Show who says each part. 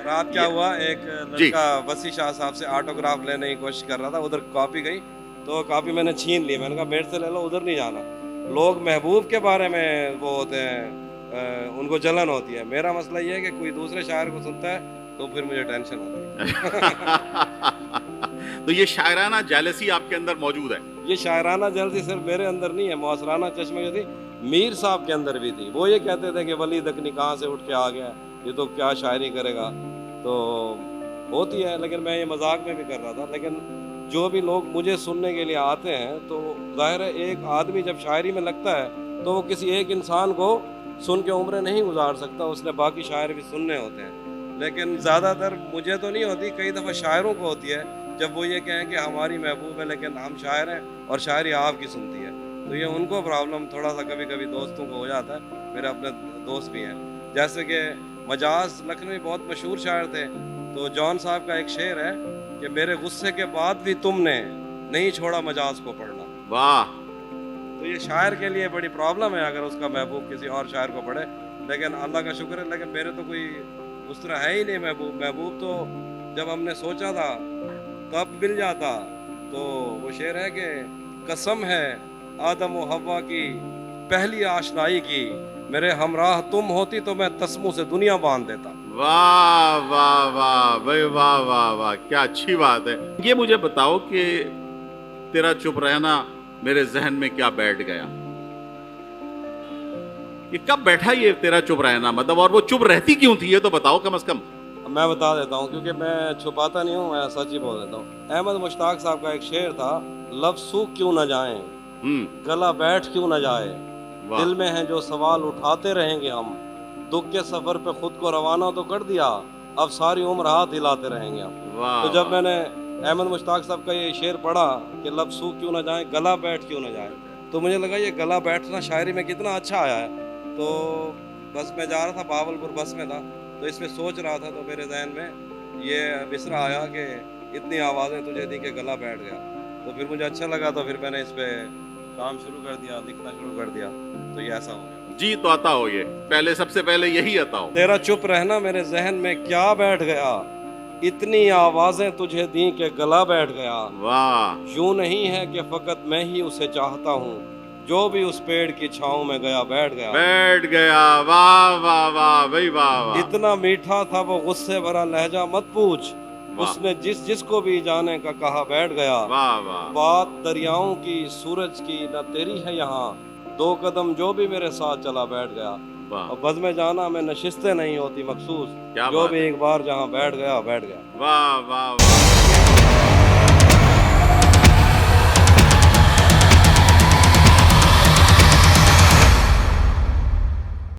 Speaker 1: رات کیا
Speaker 2: یہ
Speaker 1: ہوا، ایک
Speaker 2: جی
Speaker 1: لڑکا وسیع شاہ صاحب سے آٹوگراف لینے کی کوشش کر رہا تھا، ادھر کاپی گئی تو کاپی میں نے چھین لی، میں نے کہا میرے سے لے لو، ادھر نہیں جانا۔ لوگ محبوب کے بارے میں وہ ہوتے ہیں، ان کو جلن ہوتی ہے۔ میرا مسئلہ یہ ہے کہ کوئی دوسرے شاعر کو سنتا ہے تو پھر مجھے ٹینشن ہوتی ہے۔
Speaker 2: تو یہ شاعرانہ جیلسی آپ کے اندر موجود ہے؟
Speaker 1: یہ شاعرانہ جلدی صرف میرے اندر نہیں ہے، معاصرانہ چشمے جو تھی میر صاحب کے اندر بھی تھی۔ وہ یہ کہتے تھے کہ ولی دکنی کہاں سے اٹھ کے آ گیا، یہ تو کیا شاعری کرے گا۔ تو ہوتی ہے، لیکن میں یہ مذاق میں بھی کر رہا تھا۔ لیکن جو بھی لوگ مجھے سننے کے لیے آتے ہیں تو ظاہر ہے ایک آدمی جب شاعری میں لگتا ہے تو وہ کسی ایک انسان کو سن کے عمریں نہیں گزار سکتا، اس نے باقی شاعر بھی سننے ہوتے ہیں۔ لیکن زیادہ تر مجھے تو نہیں ہوتی، کئی دفعہ شاعروں کو ہوتی ہے جب وہ یہ کہیں کہ ہماری محبوب ہے لیکن ہم شاعر ہیں اور شاعری آپ کی سنتی ہے، تو یہ ان کو پرابلم تھوڑا سا کبھی کبھی دوستوں کو ہو جاتا ہے۔ میرے اپنے دوست بھی ہیں، جیسے کہ مجاز لکھنوی بہت مشہور شاعر تھے، تو جان صاحب کا ایک شعر ہے کہ میرے غصے کے بعد بھی تم نے نہیں چھوڑا مجاز کو پڑھنا۔
Speaker 2: واہ!
Speaker 1: تو یہ شاعر کے لیے بڑی پرابلم ہے اگر اس کا محبوب کسی اور شاعر کو پڑھے، لیکن اللہ کا شکر ہے، لیکن میرے تو کوئی اس طرح ہے ہی نہیں محبوب۔ محبوب تو جب ہم نے سوچا تھا تب مل جاتا۔ تو وہ شعر ہے کہ قسم ہے آدم و حوا کی پہلی آشنائی کی، میرے ہمراہ تم ہوتی تو میں تسموں سے دنیا باندھ دیتا۔
Speaker 2: واہ واہ واہ بھائی، واہ واہ واہ، کیا اچھی بات ہے۔ یہ مجھے بتاؤ کہ تیرا چپ رہنا میرے ذہن میں کیا بیٹھ گیا؟ یہ کب بیٹھا یہ تیرا چپ رہنا، مطلب، اور وہ چپ رہتی کیوں تھی یہ تو بتاؤ کم از کم۔
Speaker 1: میں بتا دیتا ہوں کیونکہ میں چھپاتا نہیں ہوں، میں سچ ہی بول دیتا ہوں۔ احمد مشتاق صاحب کا ایک شعر تھا، لفظ سوکھ کیوں نہ جائیں، گلا بیٹھ کیوں نہ جائے،
Speaker 2: واہ
Speaker 1: دل میں ہیں جو سوال اٹھاتے رہیں گے ہم، دکھ کے سفر پہ خود کو روانہ تو کر دیا، اب ساری عمر ہاتھ ہلاتے رہیں گے ہم۔
Speaker 2: واہ
Speaker 1: تو جب
Speaker 2: واہ،
Speaker 1: میں نے احمد مشتاق صاحب کا یہ شعر پڑھا کہ لفظ سوکھ کیوں نہ جائیں، گلا بیٹھ کیوں نہ جائے، تو مجھے لگا یہ گلا بیٹھنا شاعری میں کتنا اچھا آیا ہے۔ تو بس میں جا رہا تھا، بہاولپور بس میں تھا، تو اس میں سوچ رہا تھا تو میرے ذہن میں یہ مصرع آیا کہ اتنی آوازیں تجھے دی کہ گلا بیٹھ گیا۔ تو پھر مجھے اچھا لگا تو پھر میں نے اس پہ کام شروع کر دیا، لکھنا شروع کر دیا، تو یہ ایسا ہو گیا۔
Speaker 2: جی تو عطا ہو، یہ پہلے سب سے پہلے یہی عطا ہو۔
Speaker 1: تیرا چپ رہنا میرے ذہن میں کیا بیٹھ گیا، اتنی آوازیں تجھے دیں کہ گلا بیٹھ گیا،
Speaker 2: واہ
Speaker 1: یوں نہیں ہے کہ فقط میں ہی اسے چاہتا ہوں، جو بھی اس پیڑ کی چھاؤں میں گیا بیٹھ گیا۔
Speaker 2: بیٹھ گیا، واہ واہ واہ بھائی، واہ واہ
Speaker 1: اتنا میٹھا تھا وہ غصے بھرا لہجہ مت پوچھ،
Speaker 2: واہ
Speaker 1: اس نے جس کو بھی جانے کا کہا بیٹھ گیا،
Speaker 2: واہ واہ
Speaker 1: بات دریاؤں کی سورج کی نہ تیری ہے یہاں، دو قدم جو بھی میرے ساتھ چلا بیٹھ گیا،
Speaker 2: واہ،
Speaker 1: اور بزم جانا میں نشستیں نہیں ہوتی مخصوص،
Speaker 2: کیا
Speaker 1: جو
Speaker 2: بات
Speaker 1: بھی
Speaker 2: ہے،
Speaker 1: ایک بار جہاں بیٹھ گیا بیٹھ گیا۔
Speaker 2: واہ واہ